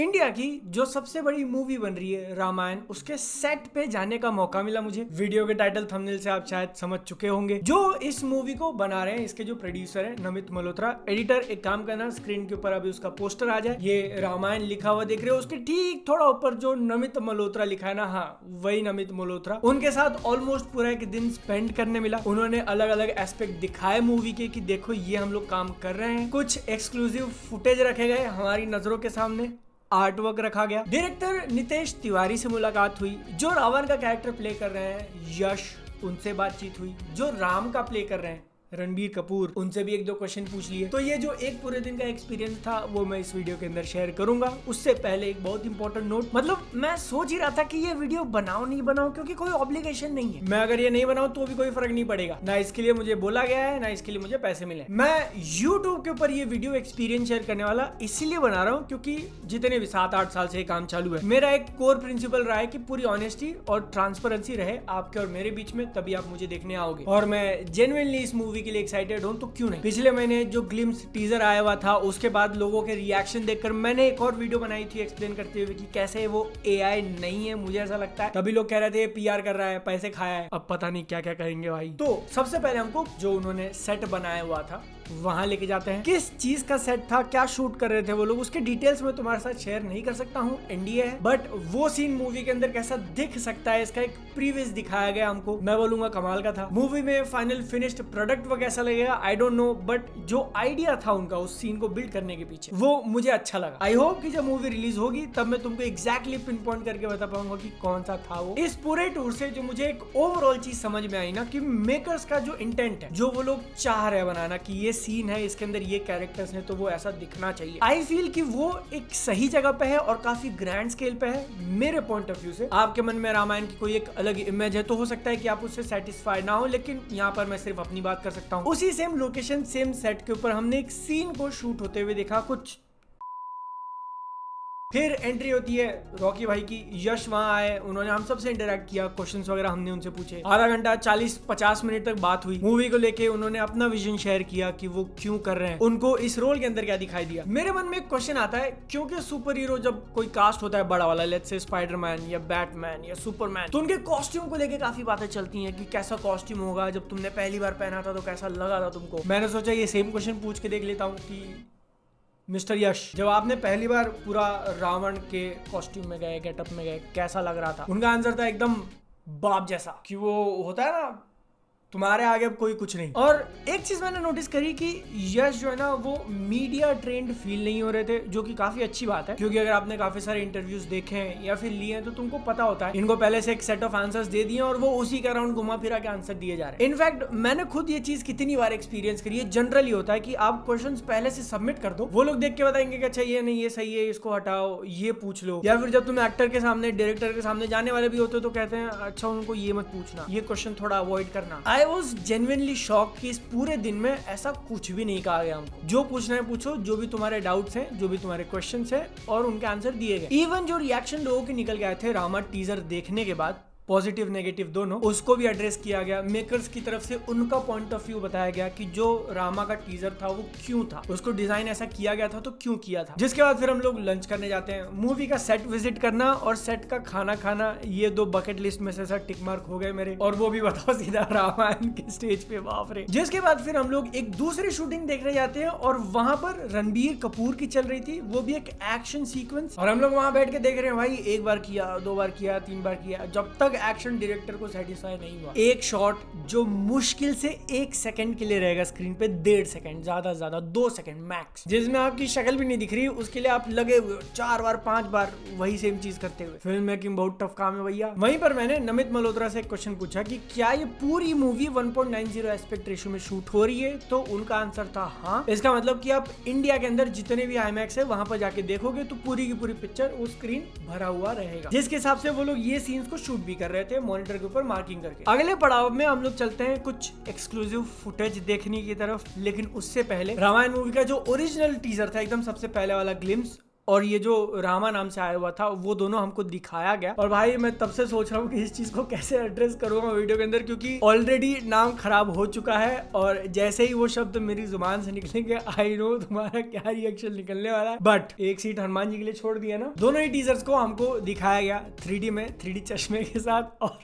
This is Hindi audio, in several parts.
इंडिया की जो सबसे बड़ी मूवी बन रही है रामायण, उसके सेट पे जाने का मौका मिला मुझे। वीडियो के टाइटल थंबनेल से आप शायद समझ चुके होंगे। जो इस मूवी को बना रहे हैं, इसके जो प्रोड्यूसर है नमित मल्होत्रा, एडिटर एक काम करना, स्क्रीन के ऊपर अभी उसका पोस्टर आ जाए। ये रामायण लिखा हुआ देख रहे हो, उसके ठीक थोड़ा ऊपर जो नमित मल्होत्रा लिखा है ना, हाँ वही नमित मल्होत्रा। उनके साथ ऑलमोस्ट पूरा एक दिन स्पेंड करने मिला। उन्होंने अलग अलग एस्पेक्ट दिखाए मूवी के कि देखो ये हम लोग काम कर रहे हैं। कुछ एक्सक्लूसिव फुटेज रखे गए हमारी नजरों के सामने, आर्ट वर्क रखा गया। डायरेक्टर नितेश तिवारी से मुलाकात हुई, जो रावण का कैरेक्टर प्ले कर रहे हैं यश, उनसे बातचीत हुई। जो राम का प्ले कर रहे हैं रणबीर कपूर, उनसे भी एक दो क्वेश्चन पूछ लिए। तो ये जो एक पूरे दिन का एक्सपीरियंस था वो मैं इस वीडियो के अंदर शेयर करूंगा। उससे पहले एक बहुत इंपॉर्टेंट नोट, मतलब मैं सोच ही रहा था कि ये वीडियो बनाओ नहीं बनाओ, क्योंकि कोई ऑब्लिगेशन नहीं है। मैं अगर ये नहीं बनाऊं तो भी कोई फर्क नहीं पड़ेगा, ना इसके लिए मुझे बोला गया है ना इसके लिए मुझे पैसे मिले। मैं यूट्यूब के ऊपर ये वीडियो एक्सपीरियंस शेयर करने वाला इसीलिए बना रहा हूँ क्योंकि जितने भी 7-8 साल से काम चालू है, मेरा एक कोर प्रिंसिपल रहा है कि पूरी ऑनेस्टी और ट्रांसपेरेंसी रहे आपके और मेरे बीच में, तभी आप मुझे देखने आओगे। और मैं जेन्युइनली इस मूवी के लिए एक्साइटेड हूं, तो क्यों नहीं। पिछले महीने जो ग्लिम्स टीजर आया हुआ था, उसके बाद लोगों के रिएक्शन देखकर मैंने एक और वीडियो बनाई थी एक्सप्लेन करते हुए कि कैसे वो एआई नहीं है, मुझे ऐसा लगता है। तभी लोग कह रहे थे पीआर कर रहा है, पैसे खाया है, अब पता नहीं क्या क्या करेंगे भाई। तो सबसे पहले हमको जो उन्होंने सेट बनाया हुआ था वहां लेके जाते हैं। किस चीज का सेट था, क्या शूट कर रहे थे वो लोग, उसके डिटेल्स में तुम्हारे साथ शेयर नहीं कर सकता हूँ, एनडीए है। बट वो सीन मूवी के अंदर कैसा दिख सकता है, इसका एक प्रीवियस दिखाया गया हमको। मैं बोलूंगा कमाल का था। मूवी में फाइनल फिनिश्ड प्रोडक्ट वो कैसा लगेगा आई डोंट नो, बट जो आइडिया था उनका उस सीन को बिल्ड करने के पीछे, वो मुझे अच्छा लगा। आई होप कि जब मूवी रिलीज होगी तब मैं तुमको एग्जैक्टली पिन पॉइंट करके बता पाऊंगा कि कौन सा था वो। इस पूरे टूर से जो मुझे एक ओवरऑल चीज समझ में आई ना, कि मेकर्स का जो इंटेंट है, जो वो लोग चाह रहे बनाना कि ये सीन है, इसके अंदर ये कैरेक्टर्स हैं, तो वो ऐसा दिखना चाहिए। आई फील कि वो एक सही जगह पे है और काफी ग्रैंड स्केल पे है। मेरे पॉइंट ऑफ व्यू से आपके मन में रामायण की कोई एक अलग इमेज है, तो हो सकता है कि आप उससे सेटिस्फाइड ना हो, लेकिन यहाँ पर मैं सिर्फ अपनी बात कर सकता हूँ। उसी सेम लोकेशन सेम सेट के ऊपर हमने एक सीन को शूट होते हुए देखा कुछ। फिर एंट्री होती है रॉकी भाई की, यश वहां आए, उन्होंने हम सबसे इंटरेक्ट किया, क्वेश्चंस वगैरह हमने उनसे पूछे। आधा घंटा 40-50 मिनट तक बात हुई। मूवी को लेके उन्होंने अपना विजन शेयर किया कि वो क्यों कर रहे हैं, उनको इस रोल के अंदर क्या दिखाई दिया। मेरे मन में एक क्वेश्चन आता है, क्योंकि सुपर हीरो जब कोई कास्ट होता है बड़ा वाला, लेट्स से स्पाइडरमैन या बैटमैन या सुपरमैन, तो उनके कॉस्ट्यूम को लेके काफी बातें चलती हैं कि कैसा कॉस्ट्यूम होगा, जब तुमने पहली बार पहना था तो कैसा लगा था तुमको। मैंने सोचा ये सेम क्वेश्चन पूछ के देख लेता हूँ कि मिस्टर यश, जब आपने पहली बार पूरा रावण के कॉस्ट्यूम में गए, गेटअप में गए, कैसा लग रहा था। उनका आंसर था एकदम बाप जैसा, कि वो होता है ना तुम्हारे आगे कोई कुछ नहीं। और एक चीज मैंने नोटिस करी कि यश जो है ना, वो मीडिया ट्रेंड फील नहीं हो रहे थे, जो कि काफी अच्छी बात है, क्योंकि अगर आपने काफी सारे इंटरव्यूज देखे हैं या फिर लिए हैं तो तुमको पता होता है इनको पहले से एक सेट ऑफ आंसर्स दे दिए और वो उसी का राउंड घुमा फिरा के आंसर दिए जा रहे हैं। इनफैक्ट मैंने खुद ये चीज कितनी बार एक्सपीरियंस करी है। जनरली होता है कि आप क्वेश्चंस पहले से सबमिट कर दो, वो लोग देख के बताएंगे कि अच्छा ये नहीं, ये सही है, इसको हटाओ, ये पूछ लो। या फिर जब तुम एक्टर के सामने, डायरेक्टर के सामने जाने वाले भी होते हो तो कहते हैं अच्छा उनको ये मत पूछना, ये क्वेश्चन थोड़ा अवॉइड करना। आई वाज जेन्युइनली शॉक कि इस पूरे दिन में ऐसा कुछ भी नहीं कहा गया हमको। जो पूछना है पूछो, जो भी तुम्हारे डाउट्स हैं, जो भी तुम्हारे क्वेश्चंस हैं, और उनके आंसर दिए गए। इवन जो रिएक्शन लोगों के निकल गए थे रामा टीजर देखने के बाद, पॉजिटिव नेगेटिव दोनों, उसको भी एड्रेस किया गया। मेकर्स की तरफ से उनका पॉइंट ऑफ व्यू बताया गया कि जो रामा का टीजर था वो क्यों था, उसको डिजाइन ऐसा किया गया था तो क्यों किया था। जिसके बाद फिर हम लोग लंच करने जाते हैं। मूवी का सेट विजिट करना और सेट का खाना खाना, ये दो बकेट लिस्ट में से टिक मार्क हो गए मेरे। और वो भी बताओ सीधा रामायण के स्टेज पे, बाप रे। जिसके बाद फिर हम लोग एक दूसरी शूटिंग देखने जाते हैं और वहां पर रणबीर कपूर की चल रही थी, वो भी एक एक्शन सीक्वेंस। और हम लोग वहां बैठ के देख रहे हैं भाई, एक बार किया, 2 बार किया, 3 बार किया, जब तक एक्शन डायरेक्टर को सेटिस्फाई नहीं हुआ। एक शॉट जो मुश्किल से 1 सेकंड के लिए रहेगा स्क्रीन पे, 1.5 सेकंड, ज्यादा से ज्यादा 2 सेकंड मैक्स, जिसमें आपकी शक्ल भी नहीं दिख रही, उसके लिए आप लगे हुए 4 बार 5 बार वही सेम चीज करते हुए। फिल्म मेकिंग बहुत टफ काम है भैया। वहीं पर मैंने नमित मल्होत्रा से एक क्वेश्चन पूछा कि क्या ये पूरी मूवी 1.90 एस्पेक्ट रेशियो में शूट हो रही है, तो उनका आंसर था हाँ। इसका मतलब कि आप इंडिया के अंदर जितने भी आईमैक्स है वहां पर जाके देखोगे तो पूरी की पूरी पिक्चर वो स्क्रीन भरा हुआ रहेगा, जिसके हिसाब से वो लोग ये सीन्स को शूट भी कर रहे थे मॉनिटर के ऊपर मार्किंग करके। अगले पड़ाव में हम लोग चलते हैं कुछ एक्सक्लूसिव फुटेज देखने की तरफ, लेकिन उससे पहले रामायण मूवी का जो ओरिजिनल टीजर था, एकदम सबसे पहले वाला ग्लिम्स, और ये जो रामा नाम से आया हुआ था वो दोनों हमको दिखाया गया। और भाई मैं तब से सोच रहा हूँ कि इस चीज को कैसे एड्रेस करूंगा वीडियो के अंदर, क्योंकि ऑलरेडी नाम खराब हो चुका है और जैसे ही वो शब्द मेरी जुबान से निकलेंगे आई नो तुम्हारा क्या रिएक्शन निकलने वाला है। बट एक सीट हनुमान जी के लिए छोड़ दिया ना। दोनों ही टीजर्स को हमको दिखाया गया 3D में, 3D चश्मे के साथ, और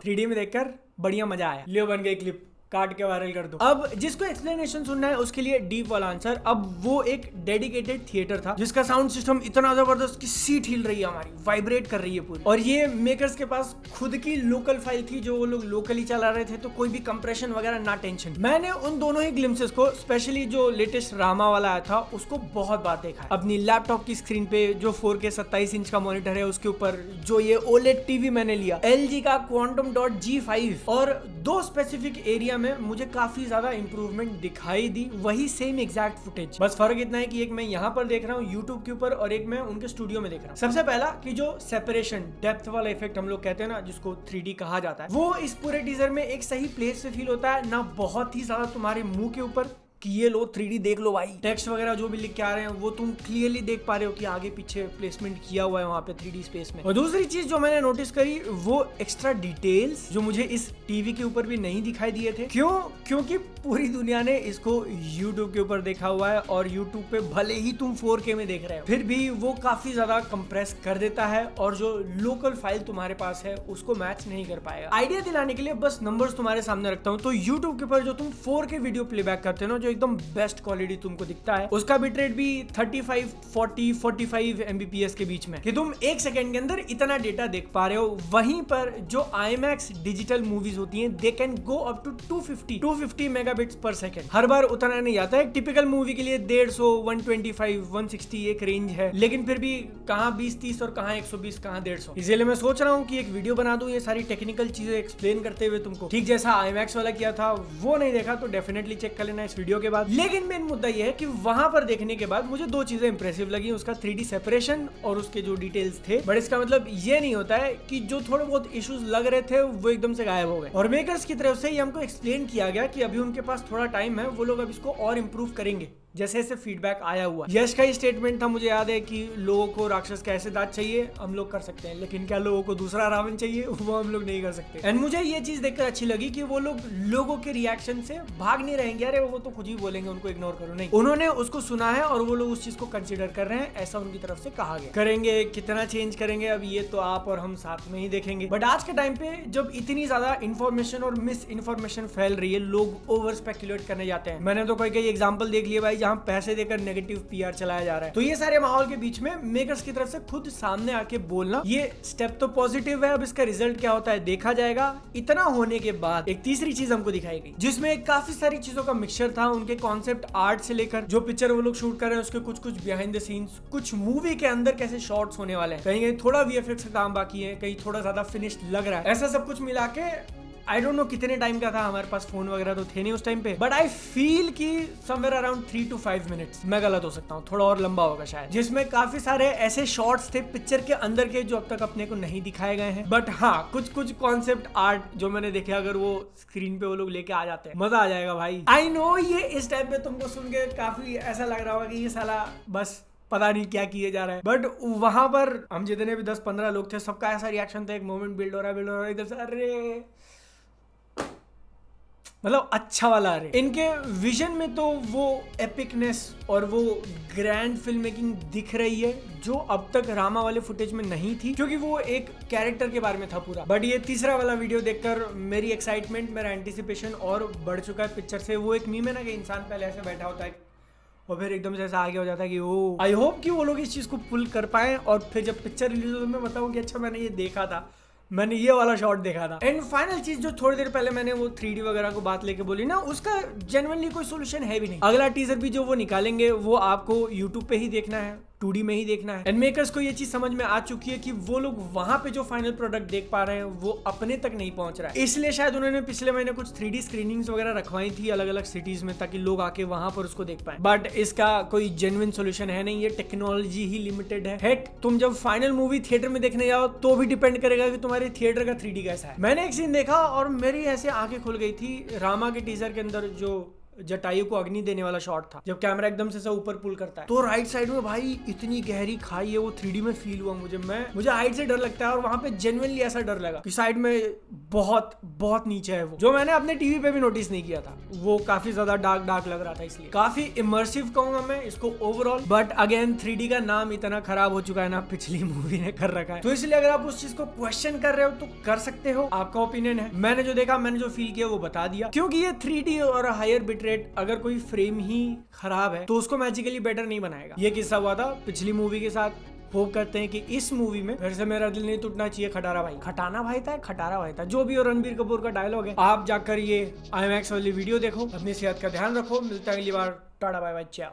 3D में देखकर बढ़िया मजा आया। लियो बन गई क्लिप, काट के वायरल कर दो। अब जिसको एक्सप्लेनेशन सुनना है उसके लिए डीप वाला आंसर। अब वो एक डेडिकेटेड थिएटर था जिसका साउंड सिस्टम इतना जबरदस्त कि सीट हिल रही है हमारी, वाइब्रेट कर रही है पूरी। और ये मेकर्स के पास खुद की लोकल फाइल थी जो वो लोग लोकली चला रहे थे, तो कोई भी कंप्रेशन वगैरह ना टेंशन। मैंने उन दोनों ही ग्लिम्सेस को, स्पेशली जो लेटेस्ट रामा वाला आया था उसको बहुत बार देखा है अपनी लैपटॉप की स्क्रीन पे, जो 4K 27 इंच का मॉनिटर है उसके ऊपर, जो ये OLED टीवी मैंने लिया LG का Quantum.G5, और दो स्पेसिफिक एरिया में मुझे काफी ज्यादा इंप्रूवमेंट दिखाई दी, वही सेम एग्जैक्ट फुटेज। बस फर्क इतना है कि एक मैं यहाँ पर देख रहा हूँ YouTube के ऊपर और एक मैं उनके स्टूडियो में देख रहा हूँ। सबसे पहला कि जो सेपरेशन, डेप्थ वाला इफेक्ट हम लोग कहते हैं ना, जिसको 3D कहा जाता है, वो इस पूरे टीजर में एक सही प्लेस से फील होता है ना, बहुत ही ज्यादा तुम्हारे मुंह के ऊपर कि ये लो 3D देख लो भाई। टेक्स्ट वगैरह जो भी लिख के आ रहे हैं वो तुम क्लियरली देख पा रहे हो कि आगे पीछे प्लेसमेंट किया हुआ है वहां पे 3D स्पेस में। और दूसरी चीज जो मैंने नोटिस करी वो एक्स्ट्रा डिटेल्स जो मुझे इस टीवी के ऊपर भी नहीं दिखाई दिए थे। क्यों? क्योंकि पूरी दुनिया ने इसको YouTube के ऊपर देखा हुआ है और YouTube पे भले ही तुम 4K में देख रहे हो फिर भी वो काफी ज्यादा कंप्रेस कर देता है और जो लोकल फाइल तुम्हारे पास है उसको मैच नहीं कर पाएगा। आइडिया दिलाने के लिए बस नंबर्स तुम्हारे सामने रखता हूँ। तो YouTube के ऊपर जो तुम 4K वीडियो प्लेबैक करते हो ना, जो एकदम बेस्ट क्वालिटी तुमको दिखता है, उसका बिट रेट भी 35, 40, 45 Mbps के बीच में, कि तुम एक सेकंड के अंदर इतना डेटा देख पा रहे हो। वहीं पर जो IMAX डिजिटल मूवीज होती हैं they can go up to 250 megabits per second. हर बार उतना नहीं आता है। टिपिकल मूवी के लिए 150, 125, 160 एक रेंज है, लेकिन फिर भी कहां 20-30 और कहां 120, कहां 150। इसलिए मैं सोच रहा हूं कि एक वीडियो बना दूं ये सारी टेक्निकल चीजें एक्सप्लेन करते हुए तुमको, ठीक जैसा IMAX वाला किया था। वो नहीं देखा तो डेफिनेटली चेक कर लेना इस वीडियो के बाद। लेकिन मेन मुद्दा यह है कि वहां पर देखने के बाद मुझे दो चीजें इंप्रेसिव लगी, उसका 3D सेपरेशन और उसके जो डिटेल्स थे। बट इसका मतलब ये नहीं होता है कि जो थोड़े बहुत इश्यूज लग रहे थे वो एकदम से गायब हो गए। और मेकर्स की तरफ से ये हमको एक्सप्लेन किया गया कि अभी उनके पास थोड़ा टाइम है, वो लोग अब इसको और इम्प्रूव करेंगे जैसे जैसे फीडबैक आया हुआ। यश का ही स्टेटमेंट था, मुझे याद है, कि लोगों को राक्षस का ऐसे दांत चाहिए हम लोग कर सकते हैं, लेकिन क्या लोगों को दूसरा रावण चाहिए वो हम लोग नहीं कर सकते। एंड मुझे ये चीज देखकर अच्छी लगी कि वो लोग लोगों के रिएक्शन से भाग नहीं रहेंगे, अरे वो तो कुछ ही बोलेंगे उनको इग्नोर करो, नहीं, उन्होंने उसको सुना है और वो लोग उस चीज को कंसिडर कर रहे हैं, ऐसा उनकी तरफ से कहा गया। करेंगे, कितना चेंज करेंगे अब ये तो आप और हम साथ में ही देखेंगे। बट आज के टाइम पे जब इतनी ज्यादा इन्फॉर्मेशन और मिस इन्फॉर्मेशन फैल रही है, लोग ओवर स्पेकुलेट करने जाते हैं। मैंने तो कई एग्जाम्पल देख लिए भाई जहाँ पैसे देकर नेगेटिव PR चलाया जा रहा है। तो ये सारे माहौल के बीच में मेकर्स की तरफ से खुद सामने आके बोलना, ये स्टेप तो पॉजिटिव है। अब इसका रिजल्ट क्या होता है देखा जाएगा। इतना होने के बाद एक तीसरी चीज हमको दिखाई गई जिसमें काफी सारी चीजों का मिक्सचर था, उनके कॉन्सेप्ट आर्ट से लेकर जो पिक्चर वो लोग शूट कर रहे हैं उसके कुछ बिहाइंड द सीन्स, कुछ मूवी के अंदर कैसे शॉट्स होने वाले हैं, कहीं थोड़ा VFX का काम बाकी है, कहीं थोड़ा ज्यादा फिनिश्ड लग रहा है। ऐसा सब कुछ मिला के आई डोंट नो कितने टाइम का था, हमारे पास फोन वगैरह तो थे नहीं उस टाइम पे, बट आई फील कि समवेयर अराउंड 3 to 5 मिनट्स। मैं गलत हो सकता हूँ, थोड़ा और लंबा होगा शायद, जिसमें काफी सारे ऐसे शॉट्स थे पिक्चर के अंदर के जो अब तक अपने को नहीं दिखाए गए हैं। बट हाँ, कुछ कॉन्सेप्ट आर्ट जो मैंने देखे, अगर वो स्क्रीन पे वो लोग लेके आ जाते हैं मजा आ जाएगा भाई। आई नो ये इस टाइम पे तुमको सुन के काफी ऐसा लग रहा होगा कि ये साला बस पता नहीं क्या किए जा रहा है, बट वहां पर हम जितने भी 10-15 लोग थे सबका ऐसा रिएक्शन था, एक मोमेंट बिल्ड हो रहा है इधर से, अरे मतलब अच्छा वाला। अरे इनके विजन में तो वो एपिकनेस और वो ग्रैंड फिल्म मेकिंग दिख रही है जो अब तक रामा वाले फुटेज में नहीं थी, क्योंकि वो एक कैरेक्टर के बारे में था पूरा। बट ये तीसरा वाला वीडियो देखकर मेरी एक्साइटमेंट, मेरा एंटिसिपेशन और बढ़ चुका है पिक्चर से। वो एक मीम है ना कि इंसान पहले ऐसे बैठा होता है और फिर एकदम से ऐसा आगे हो जाता है कि ओ, आई होप कि वो लोग इस चीज को पुल कर पाए और फिर जब पिक्चर रिलीज हो तो मैं बताऊं कि अच्छा मैंने ये देखा था, मैंने ये वाला शॉट देखा था। एंड फाइनल चीज जो थोड़ी देर पहले मैंने वो 3D वगैरह को बात लेके बोली ना, उसका जेन्युइनली कोई सोल्यूशन है भी नहीं। अगला टीजर भी जो वो निकालेंगे वो आपको YouTube पे ही देखना है, 2D में ही देखना है। एंड मेकर्स को ये चीज समझ में आ चुकी है कि वो लोग वहां पे जो फाइनल प्रोडक्ट देख पा रहे हैं वो अपने तक नहीं पहुंच रहा है। इसलिए शायद उन्होंने पिछले महीने कुछ 3D स्क्रीनिंग्स वगैरह रखवाई थी अलग अलग सिटीज में, ताकि लोग आके वहां पर उसको देख पाए। बट इसका कोई जेन्युइन सोल्यूशन है नहीं, ये टेक्नोलॉजी ही लिमिटेड है। हेक, तुम जब फाइनल मूवी थिएटर में देखने जाओ तो भी डिपेंड करेगा कि तुम्हारे थिएटर का 3D कैसा है। मैंने एक सीन देखा और मेरी ऐसे आंखें खुल गई थी। रामा के टीजर के अंदर जो जटायु को अग्नि देने वाला शॉट था, जब कैमरा एकदम से सब ऊपर पुल करता है। तो राइट साइड में भाई इतनी गहरी खाई है, वो 3D में फील हुआ मुझे हाइट से डर लगता है, और वहां पे जेन्युइनली ऐसा डर लगा कि साइड में बहुत बहुत नीचे है वो, जो मैंने अपने टीवी पे भी नोटिस नहीं किया था। वो काफी ज्यादा डार्क लग रहा था, इसलिए काफी इमर्सिव कहूंगा मैं इसको ओवरऑल। बट अगेन 3D का नाम इतना खराब हो चुका है ना, पिछली मूवी ने कर रखा है, तो इसलिए अगर आप उस चीज को क्वेश्चन कर रहे हो तो कर सकते हो, आपका ओपिनियन है। मैंने जो देखा, मैंने जो फील किया वो बता दिया, क्योंकि ये 3D और हायर बिटरेट, अगर कोई फ्रेम ही खराब है तो उसको मैजिकली बेटर नहीं बनाएगा। ये किस्सा हुआ था पिछली मूवी के साथ। होप करते हैं कि इस मूवी में फिर से मेरा दिल नहीं टूटना चाहिए। खटारा भाई, खटारा भाई था, जो भी हो, रणबीर कपूर का डायलॉग है। आप जाकर ये IMAX वाली वीडियो देखो, अपनी सेहत का ध्यान रखो, मिलता है अगली बार। टाटा बाय बाय, चाओ।